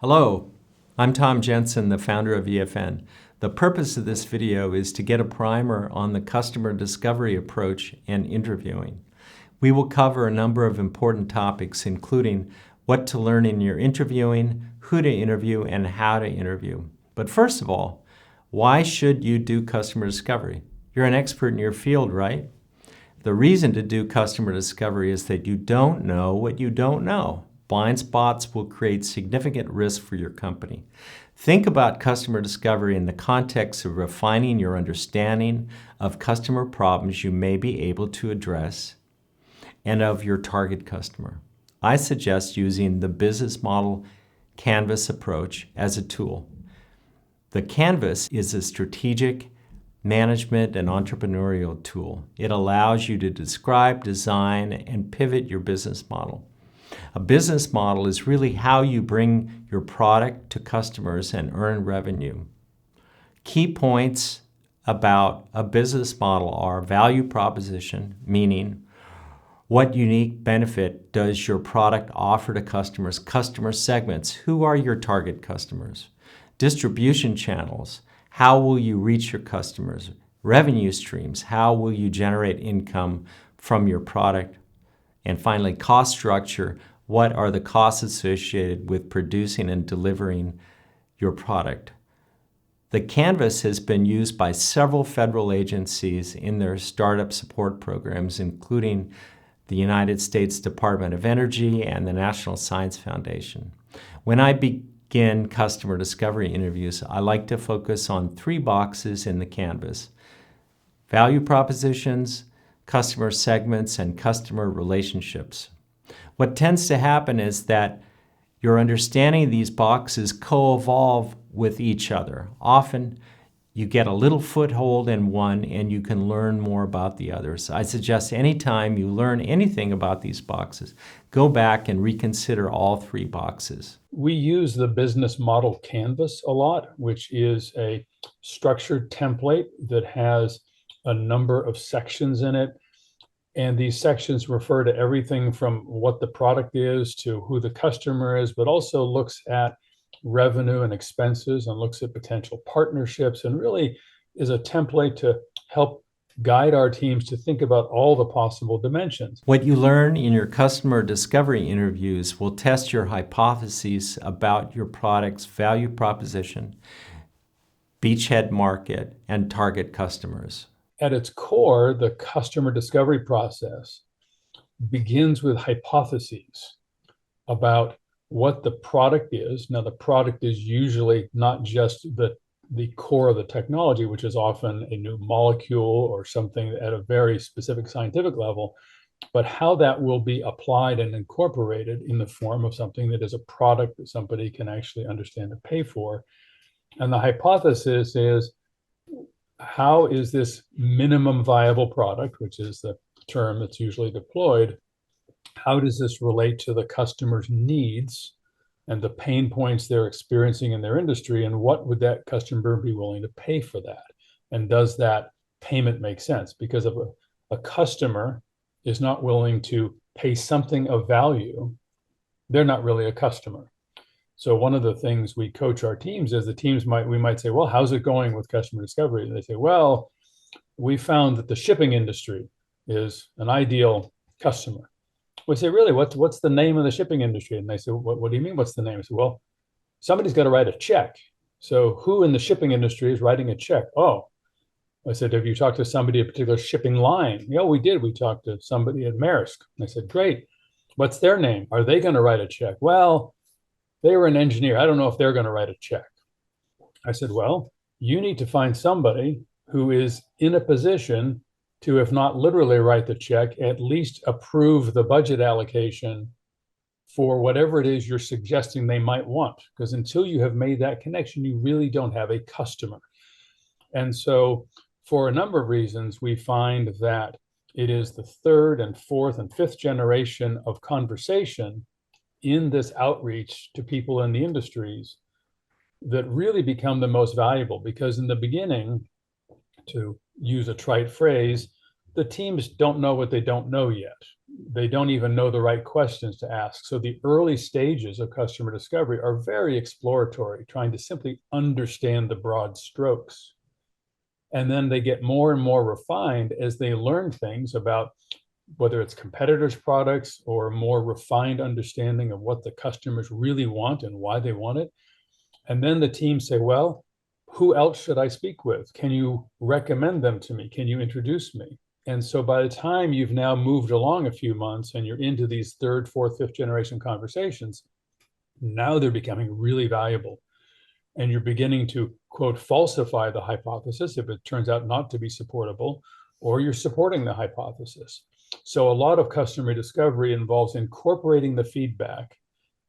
Hello, I'm Tom Jensen, the founder of EFN. The purpose of this video is to get a primer on the customer discovery approach and interviewing. We will cover a number of important topics, including what to learn in your interviewing, who to interview, and how to interview. But first of all, why should you do customer discovery? You're an expert in your field, right? The reason to do customer discovery is that you don't know what you don't know. Blind spots will create significant risk for your company. Think about customer discovery in the context of refining your understanding of customer problems you may be able to address and of your target customer. I suggest using the business model canvas approach as a tool. The canvas is a strategic management and entrepreneurial tool. It allows you to describe, design, and pivot your business model. A business model is really how you bring your product to customers and earn revenue. Key points about a business model are value proposition, meaning what unique benefit does your product offer to customers, customer segments, who are your target customers, distribution channels, how will you reach your customers, revenue streams, how will you generate income from your product, and finally, cost structure. What are the costs associated with producing and delivering your product? The Canvas has been used by several federal agencies in their startup support programs, including the United States Department of Energy and the National Science Foundation. When I begin customer discovery interviews, I like to focus on 3 boxes in the Canvas: value propositions, customer segments, and customer relationships. What tends to happen is that your understanding of these boxes co-evolve with each other. Often you get a little foothold in one and you can learn more about the others. I suggest anytime you learn anything about these boxes, go back and reconsider all 3 boxes. We use the business model canvas a lot, which is a structured template that has a number of sections in it. And these sections refer to everything from what the product is to who the customer is, but also looks at revenue and expenses and looks at potential partnerships, and really is a template to help guide our teams to think about all the possible dimensions. What you learn in your customer discovery interviews will test your hypotheses about your product's value proposition, beachhead market, and target customers. At its core, the customer discovery process begins with hypotheses about what the product is. Now, the product is usually not just the core of the technology, which is often a new molecule or something at a very specific scientific level, but how that will be applied and incorporated in the form of something that is a product that somebody can actually understand and pay for. And the hypothesis is, how is this minimum viable product, which is the term that's usually deployed, how does this relate to the customer's needs and the pain points they're experiencing in their industry, and what would that customer be willing to pay for that? And does that payment make sense? Because if a customer is not willing to pay something of value, they're not really a customer. So one of the things we coach our teams is we might say, well, how's it going with customer discovery? And they say, well, we found that the shipping industry is an ideal customer. We say, really, what's the name of the shipping industry? And they say, what do you mean, what's the name? I say, well, somebody's got to write a check. So who in the shipping industry is writing a check? Oh, I said, have you talked to somebody, a particular shipping line? Yeah, we did. We talked to somebody at Maersk. And I said, great. What's their name? Are they going to write a check? Well, they were an engineer. I don't know if they're going to write a check. I said, well, you need to find somebody who is in a position to, if not literally write the check, at least approve the budget allocation for whatever it is you're suggesting they might want. Because until you have made that connection, you really don't have a customer. And so for a number of reasons, we find that it is the 3rd and 4th and 5th generation of conversation in this outreach to people in the industries that really become the most valuable. Because in the beginning, to use a trite phrase, the teams don't know what they don't know yet. they don't even know the right questions to ask. So the early stages of customer discovery are very exploratory, trying to simply understand the broad strokes. And then they get more and more refined as they learn things about whether it's competitors' products or more refined understanding of what the customers really want and why they want it. And then the teams say, well, who else should I speak with? Can you recommend them to me? Can you introduce me? And so by the time you've now moved along a few months and you're into these third, fourth, fifth generation conversations, now they're becoming really valuable. And you're beginning to, quote, falsify the hypothesis if it turns out not to be supportable, or you're supporting the hypothesis. So a lot of customer discovery involves incorporating the feedback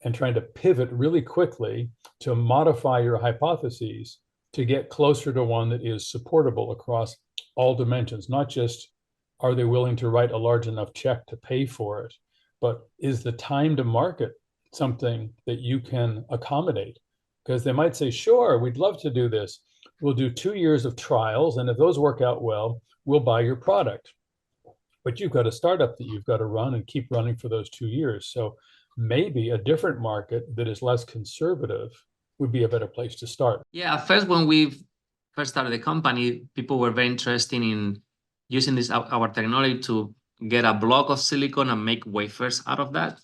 and trying to pivot really quickly to modify your hypotheses to get closer to one that is supportable across all dimensions, not just are they willing to write a large enough check to pay for it, but is the time to market something that you can accommodate? Because they might say, sure, we'd love to do this. We'll do 2 years of trials, and if those work out well, we'll buy your product. But you've got a startup that you've got to run and keep running for those 2 years. So maybe a different market that is less conservative would be a better place to start. Yeah, at first, when we first started the company, people were very interested in using our technology to get a block of silicon and make wafers out of that.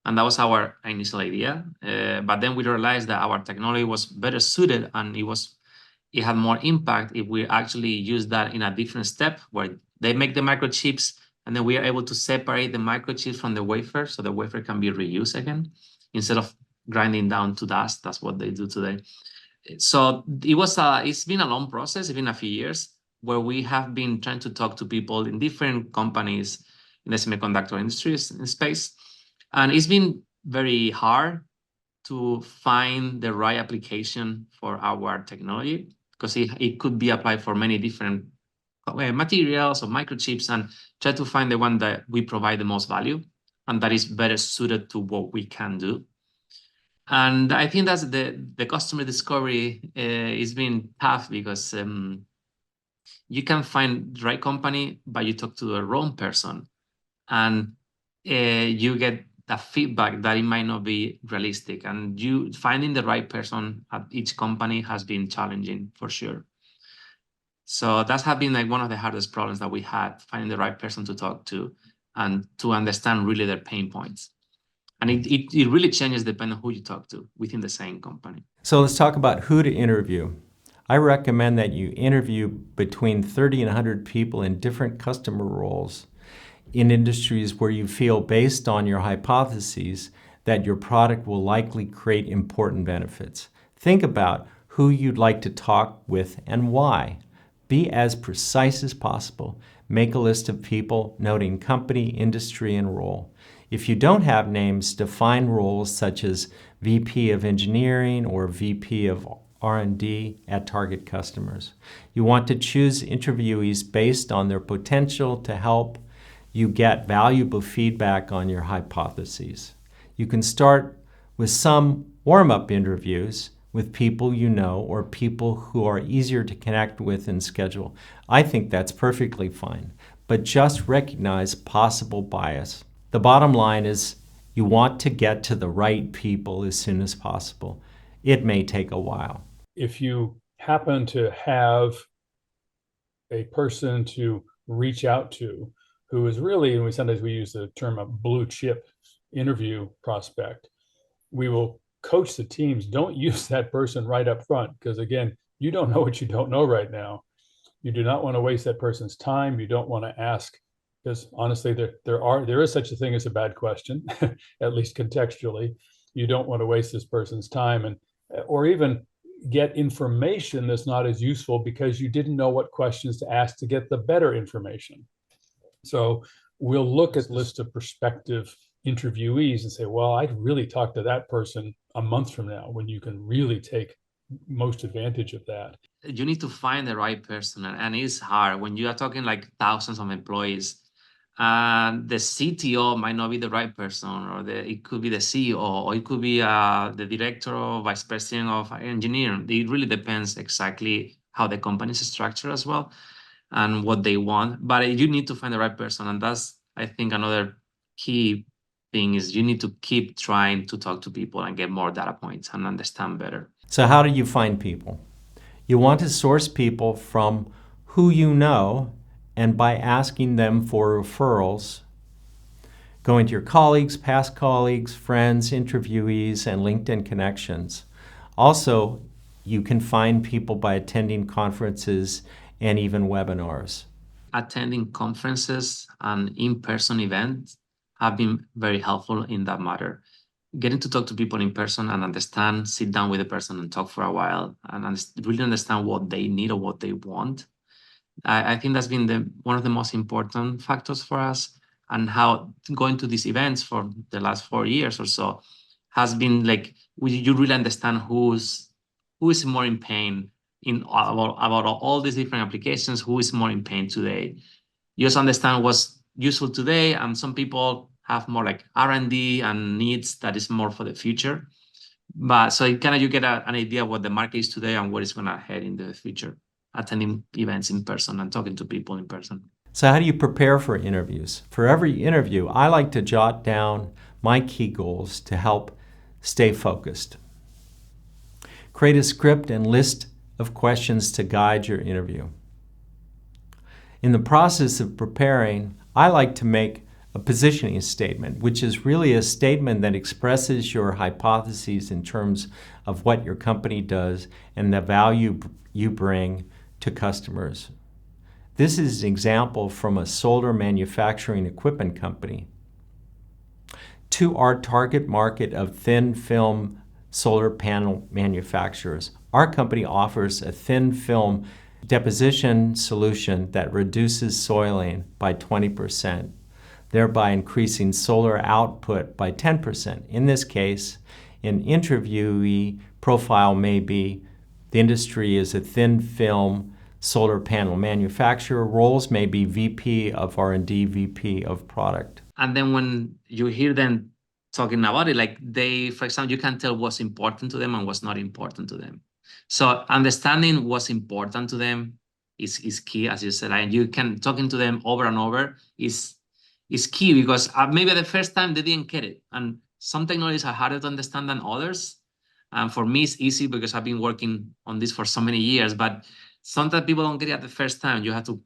And that was our initial idea. But then we realized that our technology was better suited and it had more impact if we actually use that in a different step where they make the microchips and then we are able to separate the microchips from the wafer so the wafer can be reused again instead of grinding down to dust. That's what they do today. So it's been a long process. It's been a few years where we have been trying to talk to people in different companies in the semiconductor industry space. And it's been very hard to find the right application for our technology because it could be applied for many different materials or microchips, and try to find the one that we provide the most value and that is better suited to what we can do. And I think that's the customer discovery is been tough because you can find the right company, but you talk to the wrong person and you get the feedback that it might not be realistic. And you finding the right person at each company has been challenging for sure. So that's have been like one of the hardest problems that we had, finding the right person to talk to and to understand really their pain points. And it really changes depending on who you talk to within the same company. So let's talk about who to interview. I recommend that you interview between 30 and 100 people in different customer roles in industries where you feel, based on your hypotheses, that your product will likely create important benefits. Think about who you'd like to talk with and why. Be as precise as possible. Make a list of people, noting company, industry, and role. If you don't have names, define roles such as VP of Engineering or VP of R&D at target customers. You want to choose interviewees based on their potential to help you get valuable feedback on your hypotheses. You can start with some warm-up interviews with people you know or people who are easier to connect with and schedule. I think that's perfectly fine, but just recognize possible bias. The bottom line is you want to get to the right people as soon as possible. It may take a while. If you happen to have a person to reach out to who is really, and sometimes we use the term a blue chip interview prospect, we will coach the teams. Don't use that person right up front because, again, you don't know what you don't know right now. You do not want to waste that person's time. You don't want to ask, because honestly, there is such a thing as a bad question, at least contextually. You don't want to waste this person's time or even get information that's not as useful because you didn't know what questions to ask to get the better information. So we'll look at list of prospective interviewees and say, well, I'd really talk to that person a month from now when you can really take most advantage of that. You need to find the right person, and it's hard when you are talking like thousands of employees. And the CTO might not be the right person, or it could be the CEO, or it could be the director or vice president of engineering. It really depends exactly how the company is structured as well and what they want. But you need to find the right person, and that's, I think, another key thing is you need to keep trying to talk to people and get more data points and understand better. So how do you find people? You want to source people from who you know, and by asking them for referrals, going to your colleagues, past colleagues, friends, interviewees, and LinkedIn connections. Also, you can find people by attending conferences and even webinars. Attending conferences and in-person events have been very helpful in that matter. Getting to talk to people in person and understand, sit down with a person and talk for a while and really understand what they need or what they want. I think that's been one of the most important factors for us, and how going to these events for the last 4 years or so has been like, you really understand who is more in pain about all these different applications, who is more in pain today. You just understand what's useful today, and some people have more like R&D and needs that is more for the future. But so you get an idea of what the market is today and where it's going to head in the future, attending events in person and talking to people in person. So how do you prepare for interviews? For every interview, I like to jot down my key goals to help stay focused. Create a script and list of questions to guide your interview. In the process of preparing, I like to make a positioning statement, which is really a statement that expresses your hypotheses in terms of what your company does and the value you bring to customers. This is an example from a solar manufacturing equipment company. To our target market of thin film solar panel manufacturers, our company offers a thin film deposition solution that reduces soiling by 20%, thereby increasing solar output by 10%. In this case, an interviewee profile may be the industry is a thin film solar panel manufacturer. Roles may be VP of R&D, VP of product. And then when you hear them talking about it, like for example, you can tell what's important to them and what's not important to them. So understanding what's important to them is key, as you said, and you can talking to them over and over is key, because maybe the first time they didn't get it, and some technologies are harder to understand than others. And for me, it's easy because I've been working on this for so many years. But sometimes people don't get it at the first time. You have to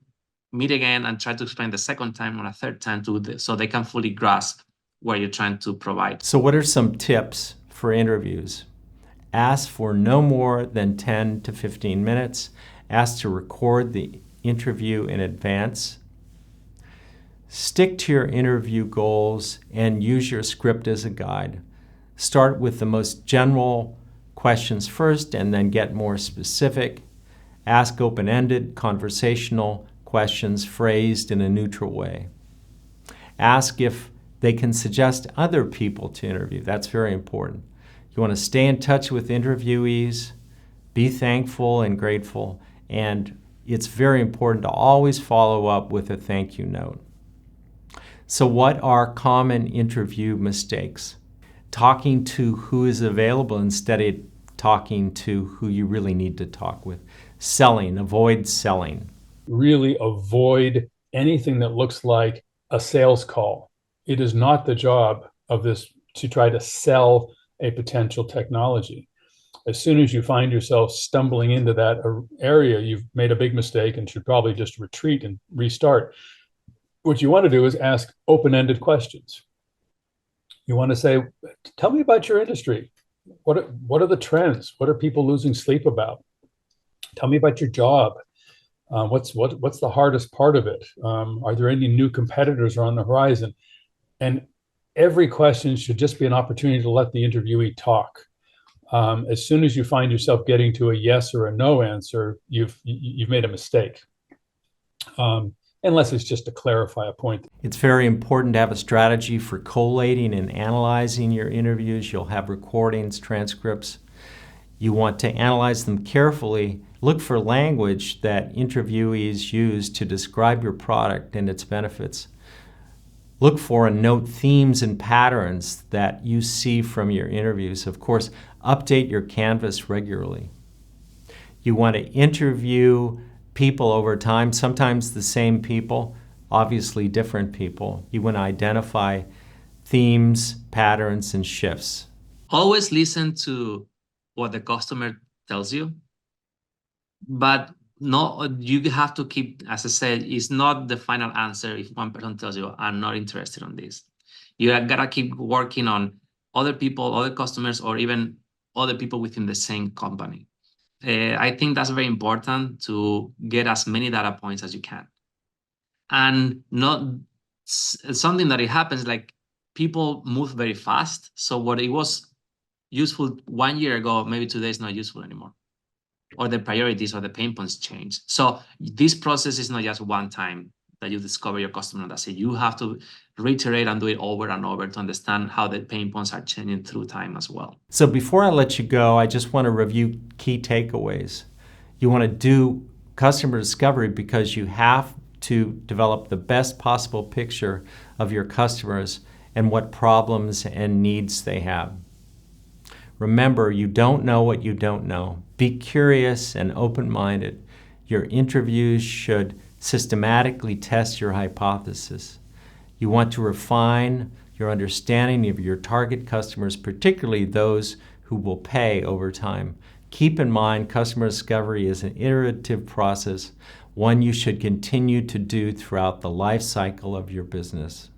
meet again and try to explain the second time or a third time so they can fully grasp what you're trying to provide. So what are some tips for interviews? Ask for no more than 10 to 15 minutes. Ask to record the interview in advance. Stick to your interview goals and use your script as a guide. Start with the most general questions first and then get more specific. Ask open-ended, conversational questions phrased in a neutral way. Ask if they can suggest other people to interview. That's very important. You want to stay in touch with interviewees, be thankful and grateful, and it's very important to always follow up with a thank you note. So what are common interview mistakes? Talking to who is available instead of talking to who you really need to talk with. Selling, avoid selling. Really avoid anything that looks like a sales call. It is not the job of this to try to sell a potential technology. As soon as you find yourself stumbling into that area, you've made a big mistake and should probably just retreat and restart. What you want to do is ask open-ended questions. You want to say, tell me about your industry. What are the trends? What are people losing sleep about? Tell me about your job. What's the hardest part of it? Are there any new competitors on the horizon? And every question should just be an opportunity to let the interviewee talk. As soon as you find yourself getting to a yes or a no answer, you've made a mistake. Unless it's just to clarify a point. It's very important to have a strategy for collating and analyzing your interviews. You'll have recordings, transcripts. You want to analyze them carefully. Look for language that interviewees use to describe your product and its benefits. Look for and note themes and patterns that you see from your interviews. Of course, update your canvas regularly. You want to interview people over time, sometimes the same people, obviously different people. You want to identify themes, patterns, and shifts. Always listen to what the customer tells you, but no, you have to keep, as I said, it's not the final answer if one person tells you, I'm not interested in this. You gotta keep working on other people, other customers, or even other people within the same company. I think that's very important to get as many data points as you can. And not something that it happens, like people move very fast. So what it was useful 1 year ago, maybe today is not useful anymore, or the priorities or the pain points change. So this process is not just one time that you discover your customer. That's it. You have to reiterate and do it over and over to understand how the pain points are changing through time as well. So before I let you go, I just want to review key takeaways. You want to do customer discovery because you have to develop the best possible picture of your customers and what problems and needs they have. Remember, you don't know what you don't know. Be curious and open-minded. Your interviews should systematically test your hypothesis. You want to refine your understanding of your target customers, particularly those who will pay over time. Keep in mind, customer discovery is an iterative process, one you should continue to do throughout the life cycle of your business.